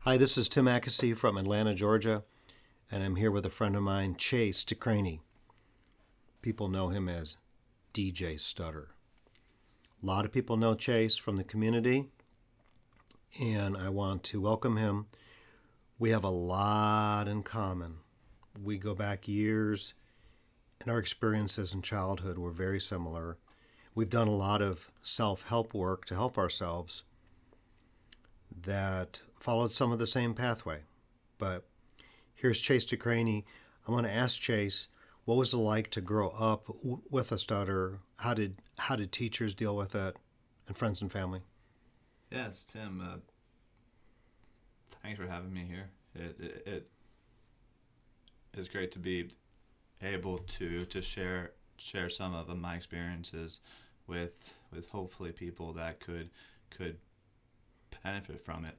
Hi, this is Tim Ackesy from Atlanta, Georgia, and I'm here with a friend of mine, Chase Decraene. People know him as DJ Stutter. A lot of people know Chase from the community, and I want to welcome him. We have a lot in common. We go back years, and our experiences in childhood were very similar. We've done a lot of self-help work to help ourselves that followed some of the same pathway. But here's Chase Decraene. I'm going to ask Chase, what was it like to grow up with a stutter? How did teachers deal with it, and friends and family? Yes, Tim. Thanks for having me here. It is great to be able to share some of my experiences with hopefully people that could benefit from it.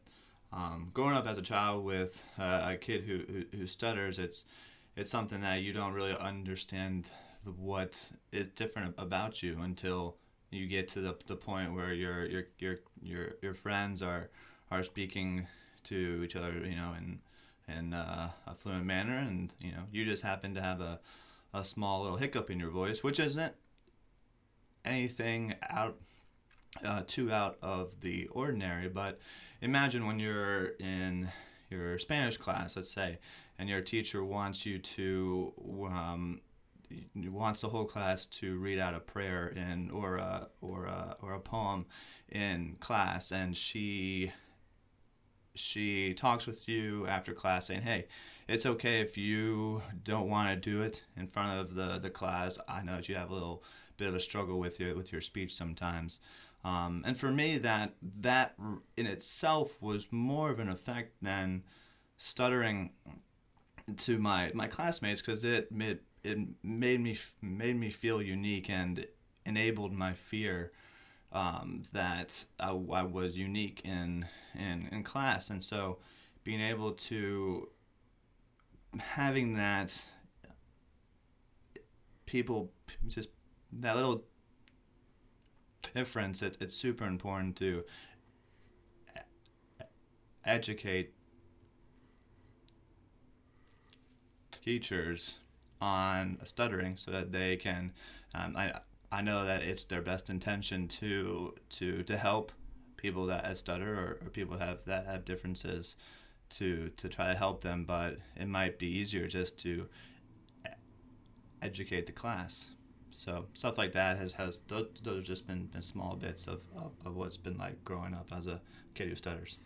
Growing up as a child with a kid who stutters, it's something that you don't really understand what is different about you until you get to the point where your friends are speaking to each other, in a fluent manner, and you just happen to have a small little hiccup in your voice, which isn't anything too out of the ordinary. But imagine when you're in your Spanish class, let's say, and your teacher wants you to wants the whole class to read out a prayer or a poem in class, and she talks with you after class saying, hey, it's okay if you don't want to do it in front of the class. I know that you have a little bit of a struggle with your speech sometimes. And for me, that in itself was more of an effect than stuttering to my classmates, because it made me feel unique and enabled my fear that I was unique in class. And so being able to having that people just that little difference, it's super important to educate teachers on stuttering so that they can I know that it's their best intention to help people that stutter or people that have differences to try to help them, but it might be easier just to educate the class. So stuff like that has those have just been small bits of what's been like growing up as a kid who stutters.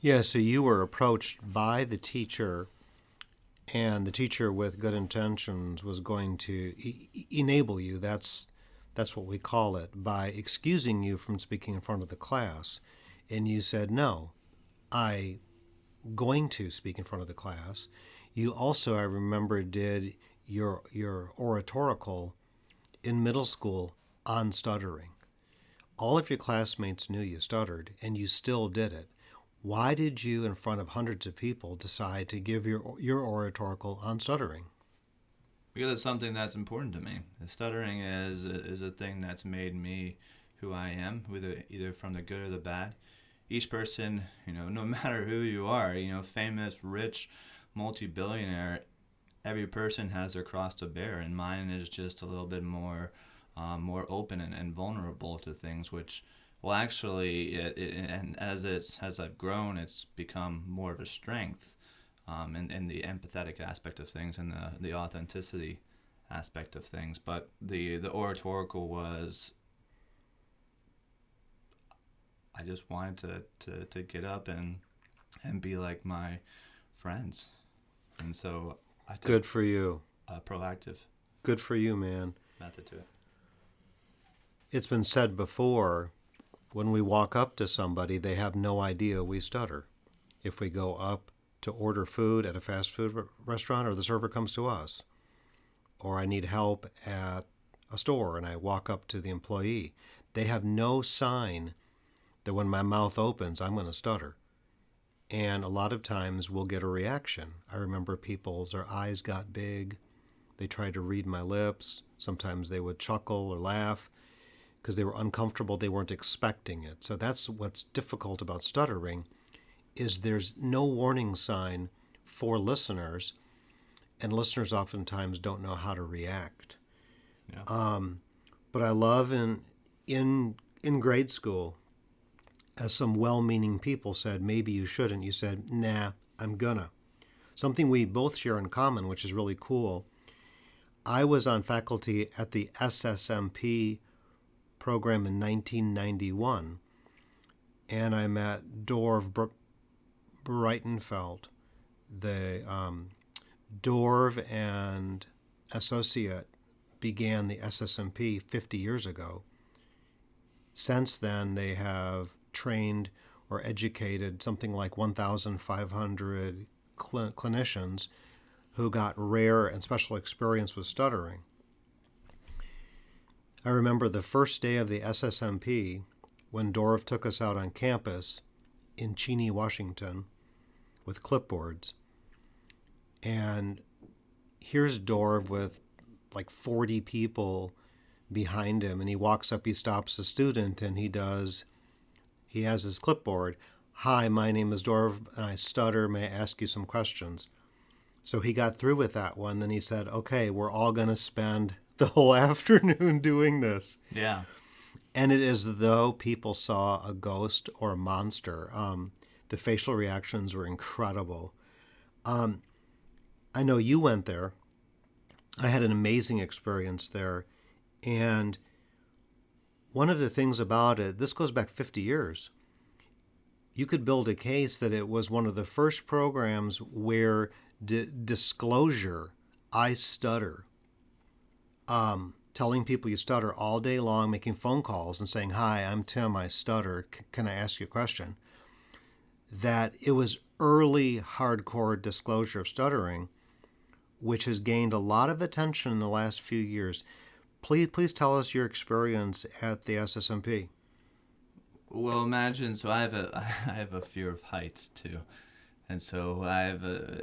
Yeah, so you were approached by the teacher, and the teacher with good intentions was going to enable you. That's what we call it, by excusing you from speaking in front of the class. And you said, no, I'm going to speak in front of the class. You also, I remember, did your oratorical in middle school on stuttering. All of your classmates knew you stuttered, and you still did it. Why did you, in front of hundreds of people, decide to give your oratorical on stuttering? Because it's something that's important to me. The stuttering is a thing that's made me who I am, either from the good or the bad. Each person, no matter who you are, famous, rich, multi-billionaire, every person has their cross to bear, and mine is just a little bit more open and vulnerable to things, which, well, actually, and as I've grown, it's become more of a strength, in the empathetic aspect of things and the authenticity aspect of things. But the oratorical was, I just wanted to get up and be like my friends, and so I took Good for you. a proactive Good for you, man. method to it. It's been said before, when we walk up to somebody, they have no idea we stutter. If we go up to order food at a fast food restaurant, or the server comes to us, or I need help at a store and I walk up to the employee, they have no sign that when my mouth opens, I'm going to stutter. And a lot of times we'll get a reaction. I remember their eyes got big. They tried to read my lips. Sometimes they would chuckle or laugh because they were uncomfortable. They weren't expecting it. So that's what's difficult about stuttering, is there's no warning sign for listeners, and listeners oftentimes don't know how to react. Yeah. But I love in grade school, as some well-meaning people said, maybe you shouldn't. You said, nah, I'm gonna. Something we both share in common, which is really cool. I was on faculty at the SSMP program in 1991, and I met Dorv Breitenfeld, the Dorv and associate began the SSMP 50 years ago. Since then, they have trained or educated something like 1,500 clinicians who got rare and special experience with stuttering. I remember the first day of the SSMP when Dorv took us out on campus in Cheney, Washington, with clipboards. And here's Dorv with like 40 people behind him, and he walks up, he stops a student, and he has his clipboard. Hi, my name is Dorv, and I stutter. May I ask you some questions? So he got through with that one. Then he said, okay, we're all going to spend the whole afternoon doing this. Yeah. And it is as though people saw a ghost or a monster. The facial reactions were incredible. I know you went there. I had an amazing experience there. And one of the things about it, this goes back 50 years. You could build a case that it was one of the first programs where disclosure, I stutter, telling people you stutter all day long, making phone calls and saying, hi, I'm Tim, I stutter, can I ask you a question? That it was early hardcore disclosure of stuttering, which has gained a lot of attention in the last few years. Please tell us your experience at the SSMP. Well, imagine, so I have a fear of heights too. And so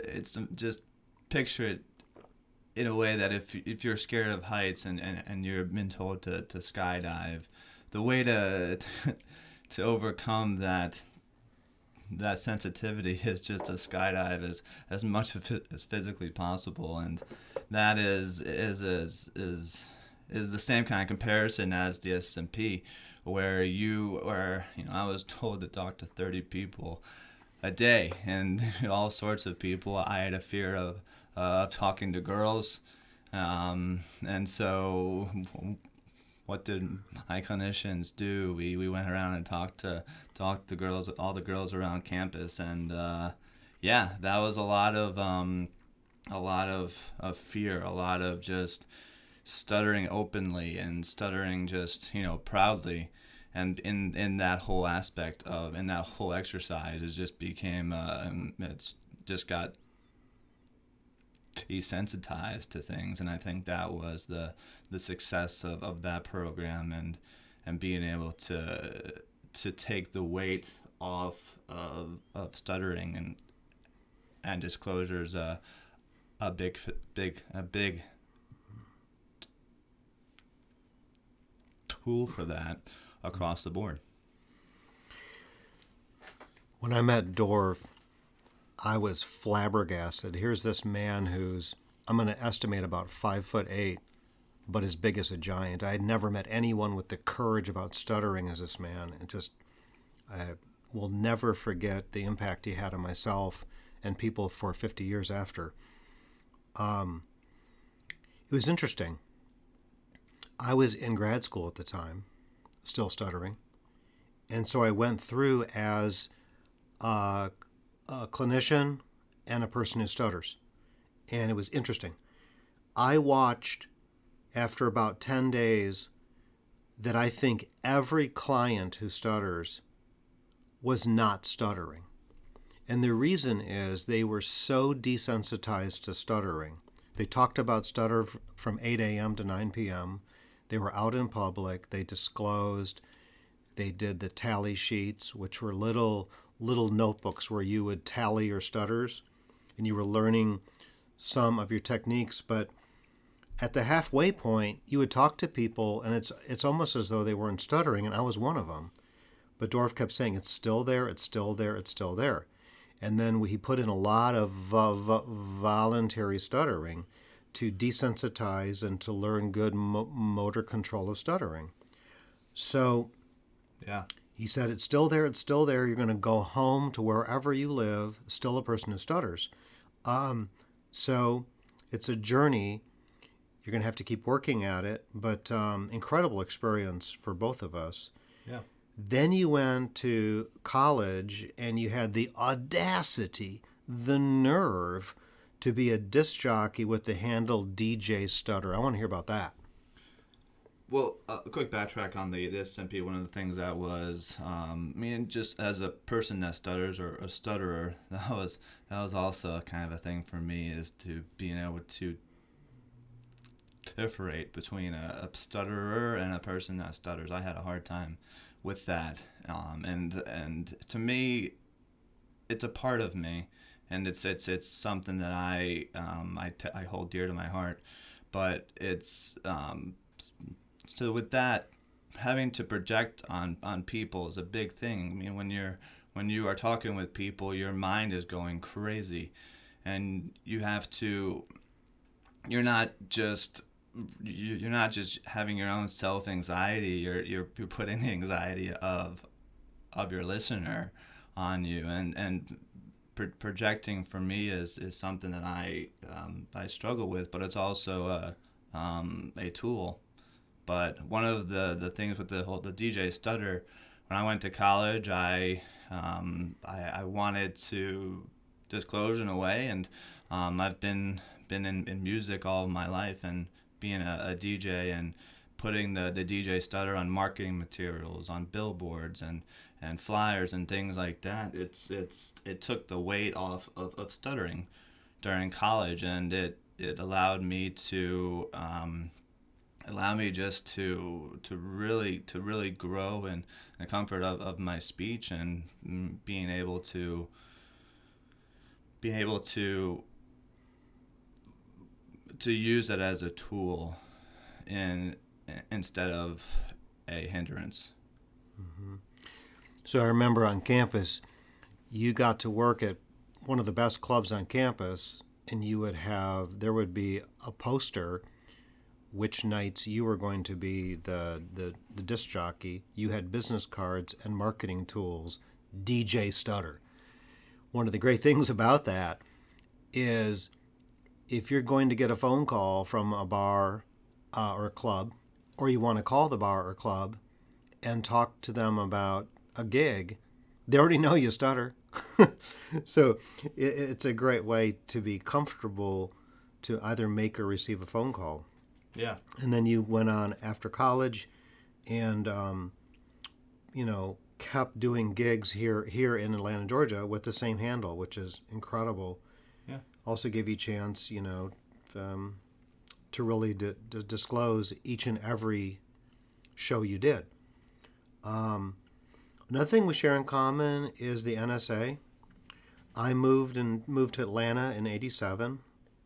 it's just picture it in a way that if you're scared of heights and you're been told to skydive, the way to overcome that sensitivity is just to skydive as much of it as physically possible. And that is the same kind of comparison as the SSMP, where I was told to talk to 30 people a day, and all sorts of people. I had a fear of talking to girls, and so what did my clinicians do? We went around and talked to girls, all the girls around campus, and that was a lot of fear, a lot of just stuttering openly and stuttering just proudly. And in that whole aspect in that whole exercise, it just became it's just got desensitized to things. And I think that was the success of that program, and being able to take the weight off of stuttering and disclosures a big tool for that across the board. When I met Dorv, I was flabbergasted. Here's this man who's, I'm going to estimate about 5'8", but as big as a giant. I had never met anyone with the courage about stuttering as this man. I will never forget the impact he had on myself and people for 50 years after. It was interesting. I was in grad school at the time, still stuttering. And so I went through as a clinician and a person who stutters. And it was interesting. I watched, after about 10 days, that I think every client who stutters was not stuttering. And the reason is they were so desensitized to stuttering. They talked about stutter from 8 a.m. to 9 p.m. They were out in public. They disclosed. They did the tally sheets, which were little notebooks where you would tally your stutters, and you were learning some of your techniques. But at the halfway point, you would talk to people, and it's almost as though they weren't stuttering, and I was one of them. But Dorf kept saying, it's still there, it's still there, it's still there. And then he put in a lot of voluntary stuttering to desensitize and to learn good motor control of stuttering. So Yeah. he said, it's still there, it's still there. You're going to go home to wherever you live, still a person who stutters. So it's a journey. You're going to have to keep working at it, but incredible experience for both of us. Yeah. Then you went to college and you had the audacity, the nerve to be a disc jockey with the handle DJ Stutter. I want to hear about that. Well, a quick backtrack on the SSMP. One of the things that was, just as a person that stutters or a stutterer, that was also kind of a thing for me, is to being able to differentiate between a stutterer and a person that stutters. I had a hard time with that, and to me, it's a part of me, and it's something that I hold dear to my heart, but it's so with that, having to project on people is a big thing. I mean, when you are talking with people, your mind is going crazy, and you have to. You're not just having your own self anxiety. You're putting the anxiety of your listener on you, and projecting for me is something that I struggle with, but it's also a tool. But one of the things with the DJ stutter, when I went to college, I wanted to disclose in a way, and I've been in music all of my life, and being a DJ and putting the DJ stutter on marketing materials, on billboards and flyers and things like that. It took the weight off of stuttering during college, and it allowed me to just to really grow in the comfort of my speech, and being able to use it as a tool instead of a hindrance. Mm-hmm. So I remember on campus, you got to work at one of the best clubs on campus, and there would be a poster which nights you were going to be the disc jockey. You had business cards and marketing tools, DJ Stutter. One of the great things about that is if you're going to get a phone call from a bar or a club, or you want to call the bar or club and talk to them about a gig, they already know you stutter. So it's a great way to be comfortable to either make or receive a phone call. Yeah. And then you went on after college and, kept doing gigs here in Atlanta, Georgia with the same handle, which is incredible. Yeah. Also give you a chance, to really disclose each and every show you did. Another thing we share in common is the NSA. I moved to Atlanta in '87,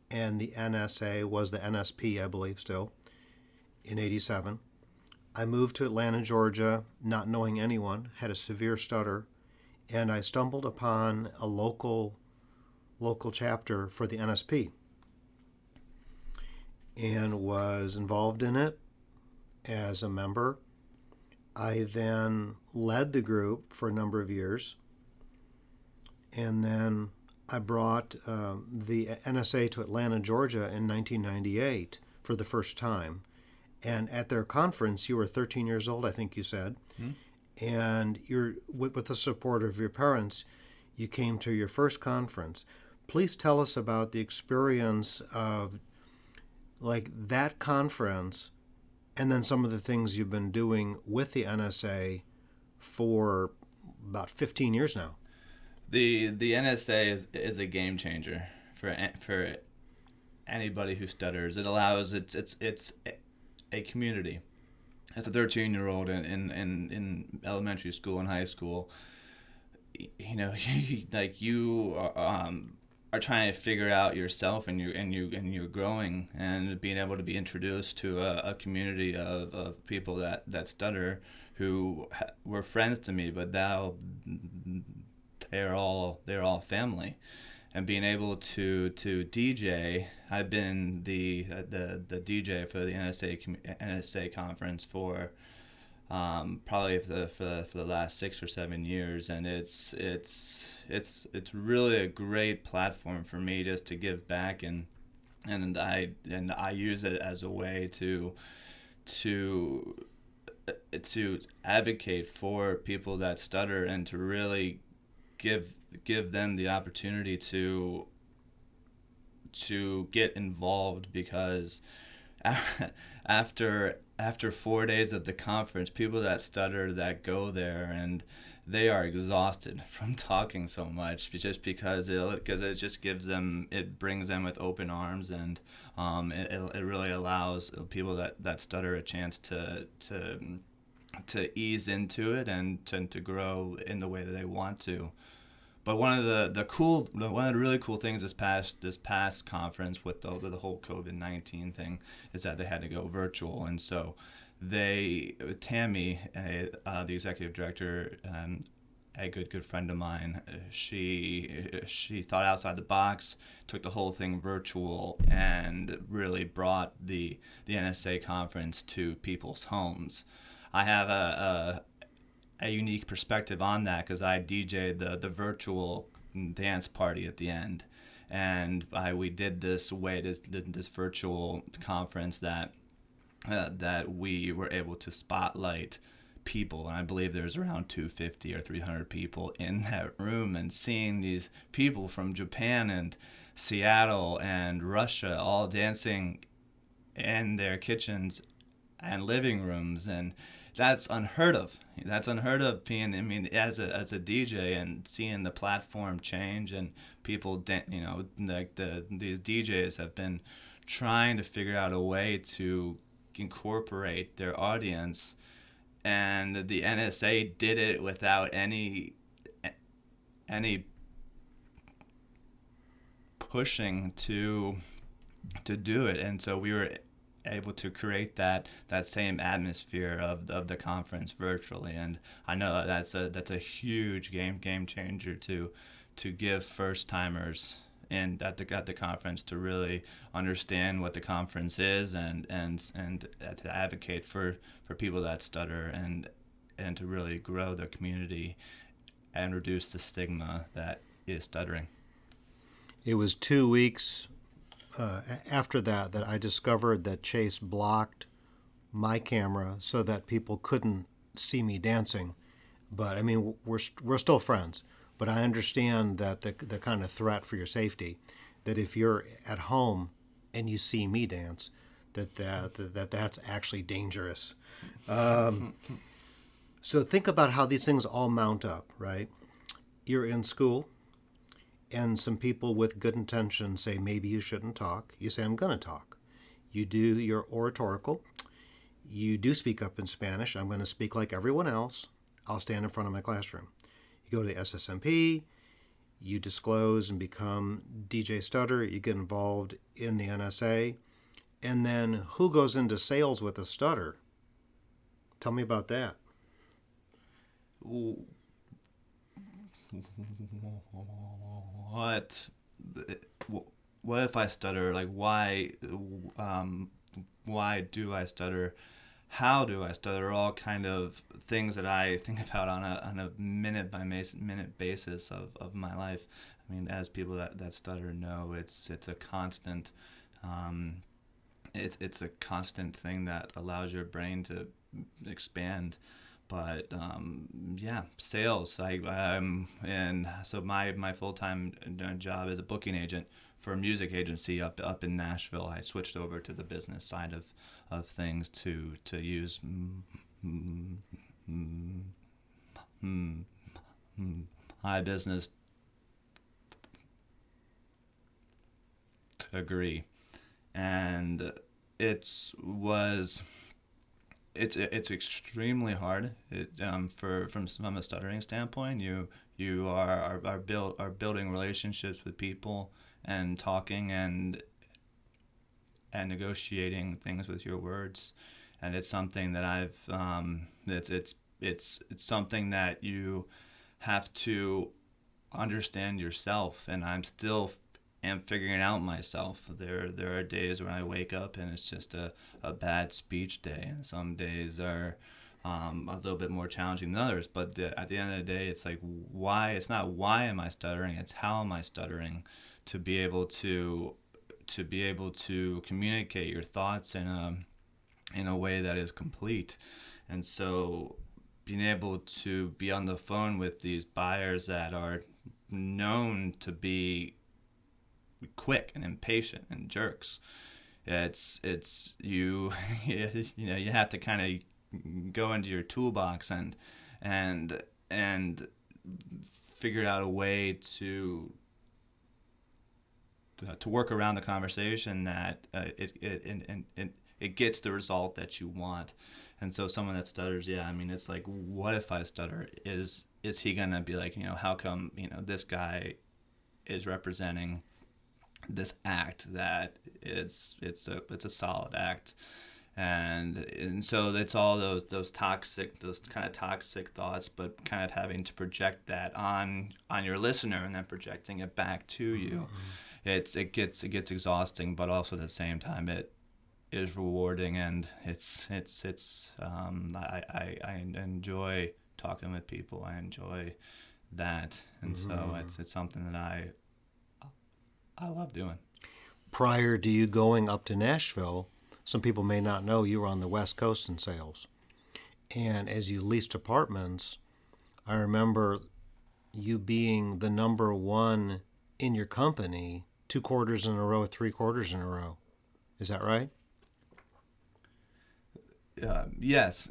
and the NSA was the NSP, I believe, still, in '87. I moved to Atlanta, Georgia, not knowing anyone, had a severe stutter, and I stumbled upon a local chapter for the NSP and was involved in it as a member. I then led the group for a number of years, and then I brought the NSA to Atlanta, Georgia in 1998 for the first time. And at their conference, you were 13 years old, I think you said, and you're with the support of your parents, you came to your first conference. Please tell us about the experience of like that conference, and then some of the things you've been doing with the NSA for about 15 years now. The NSA is a game changer for anybody who stutters. It allows it's a community. As a 13-year-old in elementary school and high school, you are trying to figure out yourself, and you're growing, and being able to be introduced to a community of people that stutter, who were friends to me, but now they're all family. And being able to DJ, I've been the DJ for the NSA conference for probably for the last 6 or 7 years, and it's really a great platform for me just to give back, and I use it as a way to advocate for people that stutter, and to really give them the opportunity to get involved, because after 4 days of the conference, people that stutter that go there, and they are exhausted from talking so much, just because it just brings them with open arms, and it really allows people that stutter a chance to ease into it, and to grow in the way that they want to. But one of the really cool things this past conference with the whole COVID-19 thing is that they had to go virtual, and so Tammy, the executive director, a good friend of mine, she thought outside the box, took the whole thing virtual, and really brought the NSA conference to people's homes. I have a unique perspective on that, because I DJ'd the virtual dance party at the end, and we did this virtual conference that we were able to spotlight people, and I believe there's around 250 or 300 people in that room, and seeing these people from Japan and Seattle and Russia all dancing in their kitchens and living rooms, and that's unheard of. That's unheard of being, as a DJ, and seeing the platform change, and people, these DJs have been trying to figure out a way to incorporate their audience, and the NSA did it without any pushing to do it, and so we were able to create that same atmosphere of the conference virtually. And I know that's a huge game changer to give first timers at the conference to really understand what the conference is, and to advocate for people that stutter, and to really grow the community and reduce the stigma that is stuttering. It was 2 weeks after that I discovered that Chase blocked my camera so that people couldn't see me dancing. But we're still friends. But I understand that the kind of threat for your safety, that if you're at home and you see me dance, that's actually dangerous. So think about how these things all mount up, right? You're in school, and some people with good intentions say maybe you shouldn't talk. You say, I'm going to talk. You do your oratorical. You do speak up in Spanish. I'm going to speak like everyone else. I'll stand in front of my classroom. You go to the SSMP. You disclose and become DJ Stutter. You get involved in the NSA. And then who goes into sales with a stutter? Tell me about that. What if I stutter? Like, why do I stutter? How do I stutter? All kind of things that I think about on a minute by minute basis of my life. As people that stutter know, it's a constant it's a constant thing that allows your brain to expand. But sales. So my full-time job is a booking agent for a music agency up in Nashville. I switched over to the business side of things to use my business degree, and it's extremely hard. From a stuttering standpoint, you are building relationships with people, and talking and negotiating things with your words, and it's something that I've it's something that you have to understand yourself, and I'm still am figuring out myself. There are days when I wake up and it's just a bad speech day, and some days are a little bit more challenging than others. But at the end of the day, it's like, why? It's not why am I stuttering, it's how am I stuttering, to be able to communicate your thoughts in a way that is complete. And so being able to be on the phone with these buyers that are known to be quick and impatient and jerks, it's you you know, you have to kind of go into your toolbox and figure out a way to work around the conversation that it gets the result that you want. And so someone that stutters, yeah, I mean, it's like, what if I stutter? Is he gonna be like, you know, how come, you know, this guy is representing this act that it's a solid act, and so it's all those kind of toxic thoughts, but kind of having to project that on your listener and then projecting it back to you. It gets exhausting, but also at the same time it is rewarding, and I enjoy talking with people. I enjoy that, and so it's something that I love doing. Prior to you going up to Nashville, some people may not know you were on the West Coast in sales. And as you leased apartments, I remember you being the number one in your company 2 quarters in a row, 3 quarters in a row. Is that right? Yes.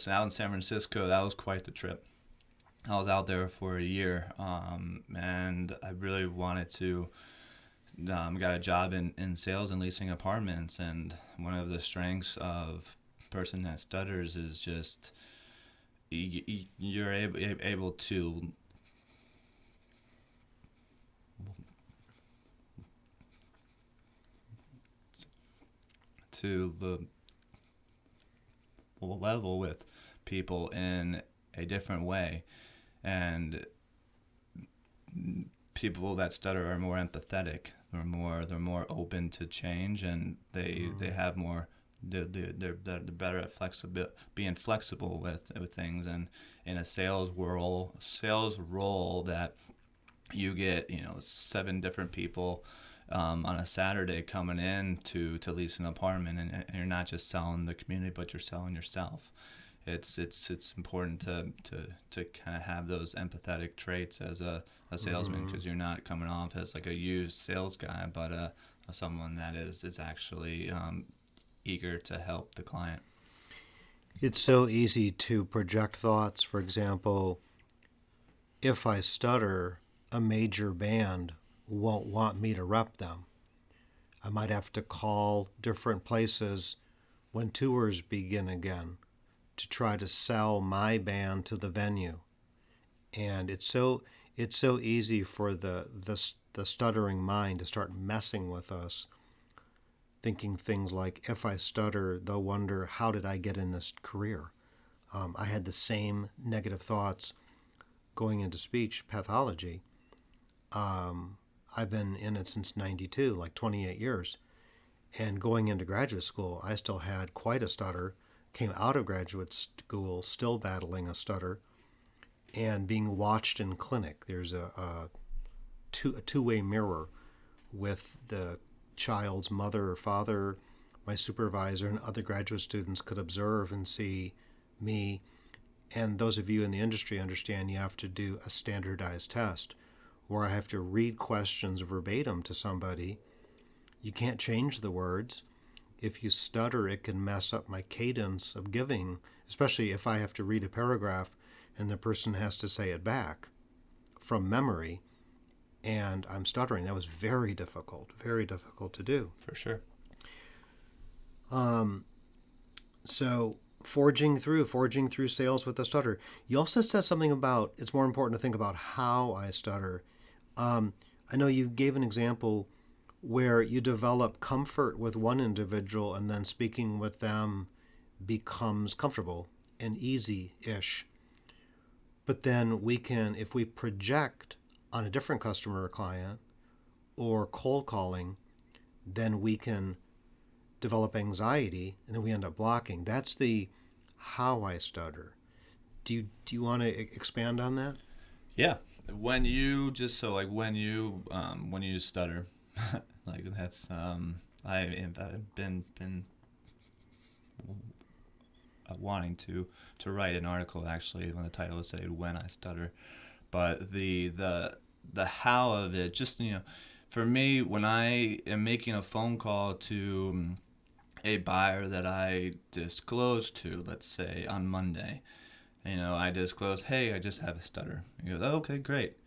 Out in San Francisco, that was quite the trip. I was out there for a year, and I really wanted to. Got a job in sales and leasing apartments, and one of the strengths of a person that stutters is just you're able to the level with people in a different way, and people that stutter are more empathetic. They're more open to change, and they have more. They're better at being flexible with things. And in a sales role that you get, you know, 7 different people on a Saturday coming in to lease an apartment, and you're not just selling the community, but you're selling yourself. It's important to kind of have those empathetic traits as a salesman, because you're not coming off as like a used sales guy, but someone that is actually eager to help the client. It's so easy to project thoughts. For example, if I stutter, a major band won't want me to rep them. I might have to call different places when tours begin again to try to sell my band to the venue. And it's so easy for the stuttering mind to start messing with us, thinking things like, if I stutter, they'll wonder, how did I get in this career? I had the same negative thoughts going into speech pathology. I've been in it since 92, like 28 years. And going into graduate school, I still had quite a stutter. Came out of graduate school still battling a stutter, and being watched in clinic. There's a two-way mirror with the child's mother or father. My supervisor and other graduate students could observe and see me. And those of you in the industry understand you have to do a standardized test where I have to read questions verbatim to somebody. You can't change the words. If you stutter, it can mess up my cadence of giving, especially if I have to read a paragraph and the person has to say it back from memory, and I'm stuttering. That was very difficult to do. For sure. So forging through sales with a stutter. You also said something about it's more important to think about how I stutter. I know you gave an example where you develop comfort with one individual and then speaking with them becomes comfortable and easy-ish. But then we can, if we project on a different customer or client or cold calling, then we can develop anxiety and then we end up blocking. That's the how I stutter. Do you want to expand on that? Yeah. When you just so like when you stutter, like that's I've been wanting to write an article actually when the title is say when I stutter, but the how of it, just for me, when I am making a phone call to a buyer that I disclose to, let's say on Monday, I disclose, hey, I just have a stutter. He goes, oh, okay, great.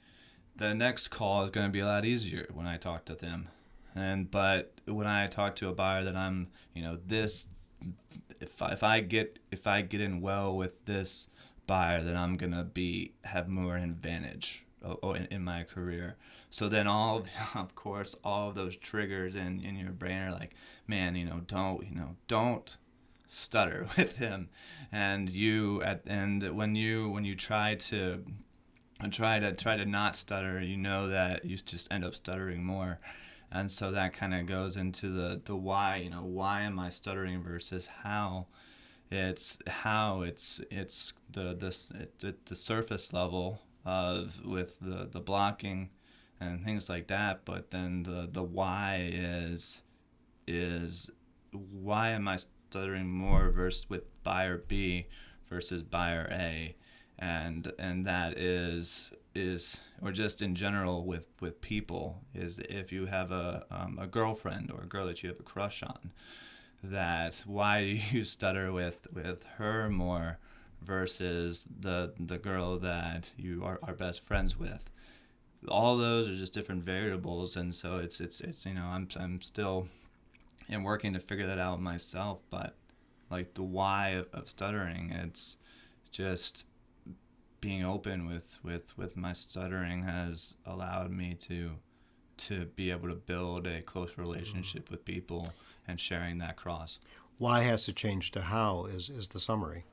The next call is going to be a lot easier when I talk to them. But when I talk to a buyer that I'm, this, if I get in well with this buyer, then I'm gonna have more advantage in my career. So then of course, all of those triggers in your brain are like, man, don't stutter with him, and when you try to not stutter, that you just end up stuttering more. And so that kind of goes into the why, why am I stuttering versus how. It's the surface level of with the blocking and things like that, but then the why is why am I stuttering more versus with buyer B versus buyer A, and that is or just in general with people, is if you have a girlfriend or a girl that you have a crush on, that why do you stutter with her more versus the girl that you are best friends with. All those are just different variables, and so it's I'm still working to figure that out myself, but like the why of stuttering, it's just being open with my stuttering has allowed me to be able to build a close relationship with people and sharing that cross. Why has to change to how is the summary.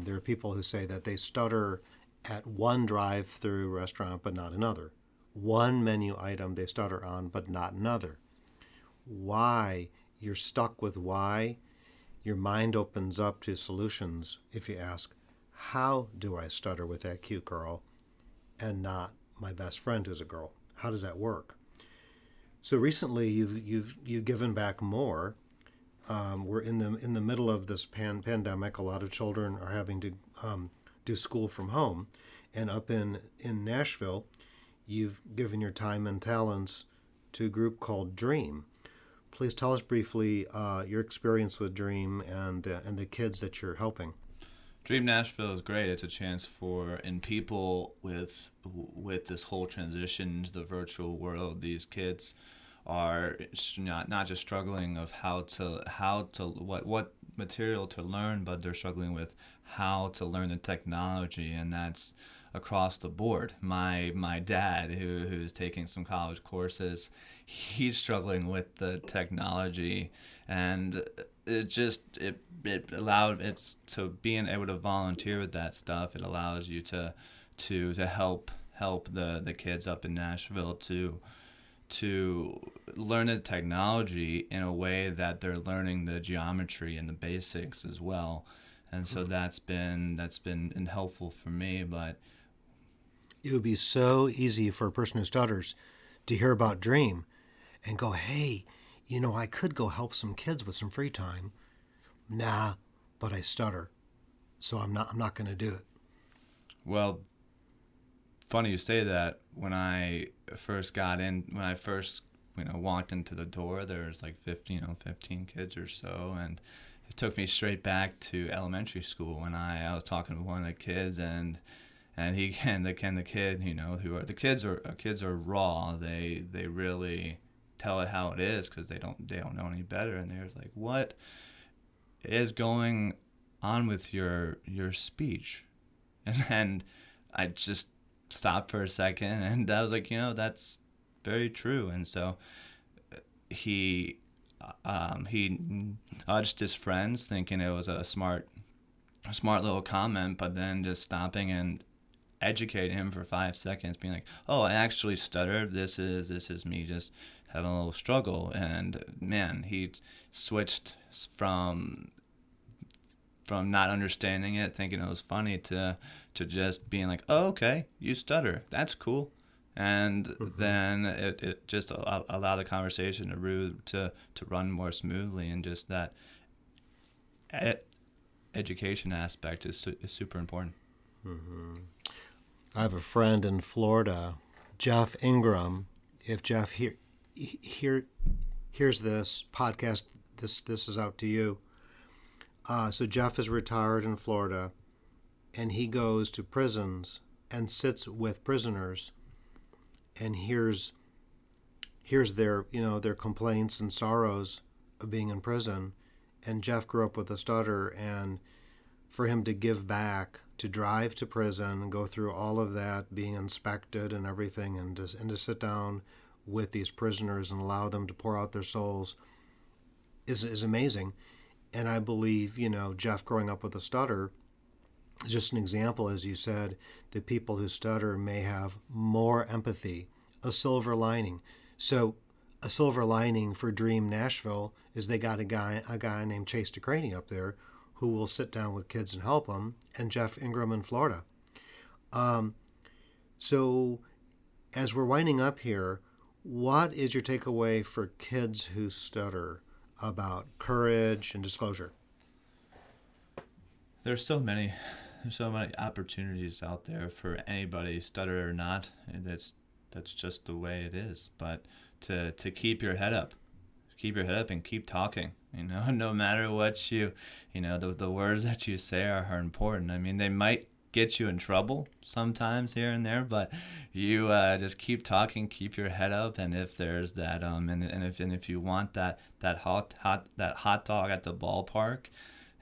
There are people who say that they stutter at one drive-through restaurant but not another. One menu item they stutter on but not another. Why? You're stuck with why. Your mind opens up to solutions if you ask, how do I stutter with that cute girl and not my best friend who's a girl? How does that work? So recently you've given back more. We're in the middle of this pandemic. A lot of children are having to do school from home, and up in Nashville, you've given your time and talents to a group called Dream. Please tell us briefly your experience with Dream and the kids that you're helping. Dream Nashville is great. It's a chance for people with this whole transition into the virtual world. These kids are not just struggling of how to what material to learn, but they're struggling with how to learn the technology, and that's across the board. My dad, who's taking some college courses, he's struggling with the technology, and it allowed it's to being able to volunteer with that stuff. It allows you to help the kids up in Nashville to learn the technology in a way that they're learning the geometry and the basics as well. And so that's been helpful for me. But it would be so easy for a person who stutters to hear about Dream and go, hey, I could go help some kids with some free time. Nah, but I stutter, so I'm not going to do it. Well, funny you say that. When I first walked into the door, there was like 15 kids or so, and it took me straight back to elementary school when I was talking to one of the kids, and the kid, who are the kids are raw. They really tell it how it is because they don't know any better, and they're like, what is going on with your speech? And I just stopped for a second, and I was like, that's very true. And so he nudged his friends, thinking it was a smart little comment, but then just stopping and educate him for 5 seconds, being like, "Oh, I actually stutter. This is me just having a little struggle." And man, he switched from not understanding it, thinking it was funny, to just being like, "Oh, okay, you stutter. That's cool." And then it just allowed the conversation to run more smoothly, and just that education aspect is super important. I have a friend in Florida, Jeff Ingram. If Jeff hears this podcast, this is out to you. So Jeff is retired in Florida, and he goes to prisons and sits with prisoners and hears their their complaints and sorrows of being in prison. And Jeff grew up with a stutter, and for him to give back, to drive to prison, go through all of that, being inspected and everything, and to sit down with these prisoners and allow them to pour out their souls is amazing. And I believe, Jeff growing up with a stutter is just an example, as you said, that people who stutter may have more empathy, a silver lining. So a silver lining for Dream Nashville is they got a guy named Chase Decraene up there who will sit down with kids and help them, and Jeff Ingram in Florida. So as we're winding up here, what is your takeaway for kids who stutter about courage and disclosure? There's so many opportunities out there for anybody, stutter or not. That's just the way it is. But to keep your head up, and keep talking. No matter what the words that you say are important. I mean, they might get you in trouble sometimes here and there, but you just keep talking, keep your head up, and if there's that and if you want that hot dog at the ballpark,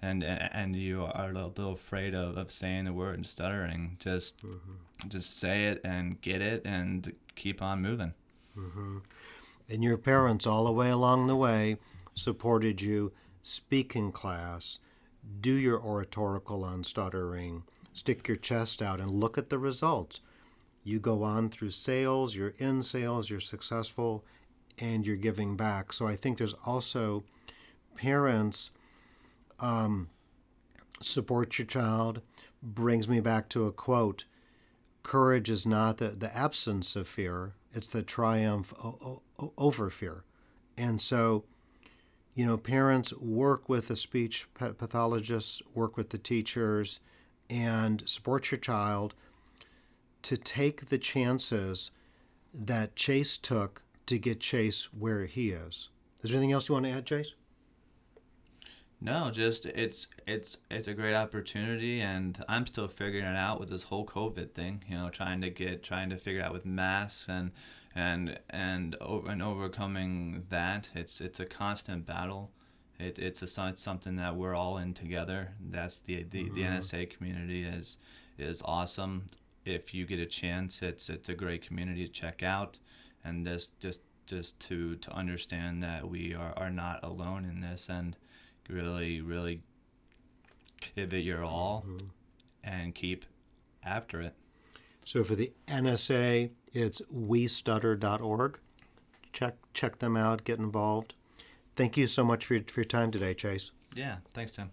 and you are a little afraid of saying the word and stuttering, just say it and get it and keep on moving. And your parents all the way along the way supported you. Speak in class, do your oratorical on stuttering, stick your chest out and look at the results. You go on through sales, you're in sales, you're successful, and you're giving back. So I think there's also parents support your child. Brings me back to a quote: courage is not the absence of fear, it's the triumph over fear. And so, parents work with the speech pathologists, work with the teachers, and support your child to take the chances that Chase took to get Chase where he is. Is there anything else you want to add, Chase? No, just it's a great opportunity, and I'm still figuring it out with this whole COVID thing. Trying to figure out with masks and overcoming that. It's a constant battle. It's something that we're all in together. That's the NSA community is awesome. If you get a chance, it's a great community to check out, and this just to understand that we are not alone in this, and really give it your all and keep after it. So for the NSA, it's westutter.org. Check them out, get involved. Thank you so much for your time today, Chase. Yeah, thanks, Tim.